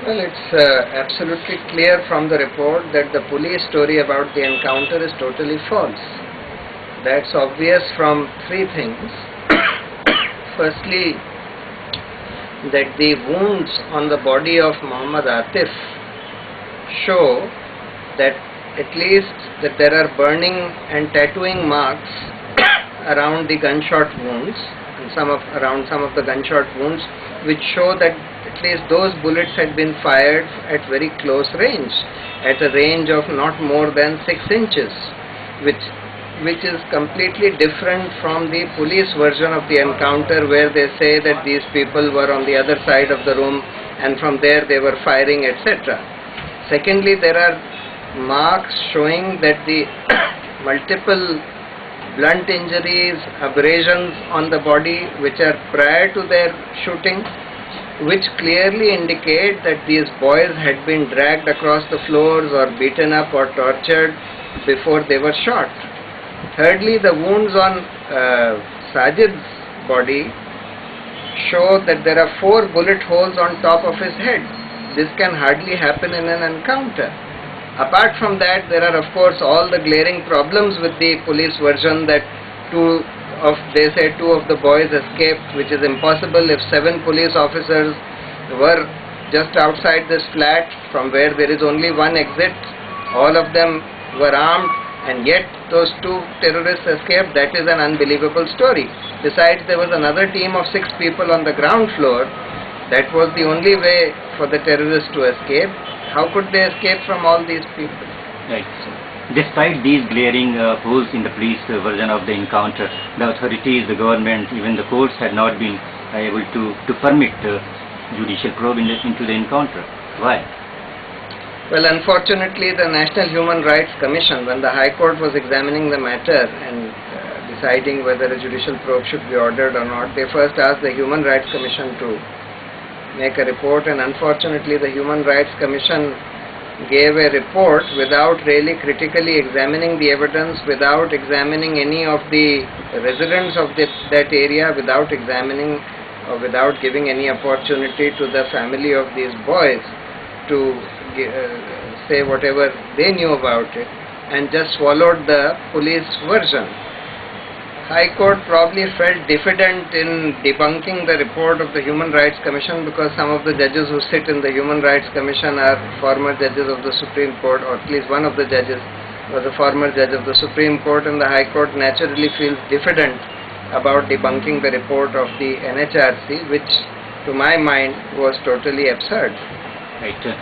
Well, it's absolutely clear from the report that the police story about the encounter is totally false. That's obvious from three things. Firstly, that the wounds on the body of Muhammad Atif show that at least that there are burning and tattooing marks around the gunshot wounds and around some of the gunshot wounds, which show that at least those bullets had been fired at very close range, at a range of not more than 6 inches, which is completely different from the police version of the encounter, where they say that these people were on the other side of the room and from there they were firing, etc. Secondly, there are marks showing that the multiple blunt injuries, abrasions on the body which are prior to their shooting, which clearly indicate that these boys had been dragged across the floors or beaten up or tortured before they were shot. Thirdly, the wounds on Sajid's body show that there are 4 bullet holes on top of his head. This can hardly happen in an encounter. Apart from that, there are of course all the glaring problems with the police version that they say 2 of the boys escaped, which is impossible if 7 police officers were just outside this flat from where there is only one exit. All of them were armed, and yet those 2 terrorists escaped. That is an unbelievable story. Besides, there was another team of 6 people on the ground floor. That was the only way for the terrorists to escape. How could they escape from all these people? Right. So, despite these glaring holes in the police version of the encounter, the authorities, the government, even the courts had not been able to permit judicial probe into the encounter. Why? Well, unfortunately, the National Human Rights Commission, when the High Court was examining the matter and deciding whether a judicial probe should be ordered or not, they first asked the Human Rights Commission to make a report, and unfortunately the Human Rights Commission gave a report without really critically examining the evidence, without examining any of the residents of that area, without examining or without giving any opportunity to the family of these boys to say whatever they knew about it, and just swallowed the police version. High Court probably felt diffident in debunking the report of the Human Rights Commission, because some of the judges who sit in the Human Rights Commission are former judges of the Supreme Court, or at least one of the judges was a former judge of the Supreme Court, and the High Court naturally feels diffident about debunking the report of the NHRC, which to my mind was totally absurd. Right.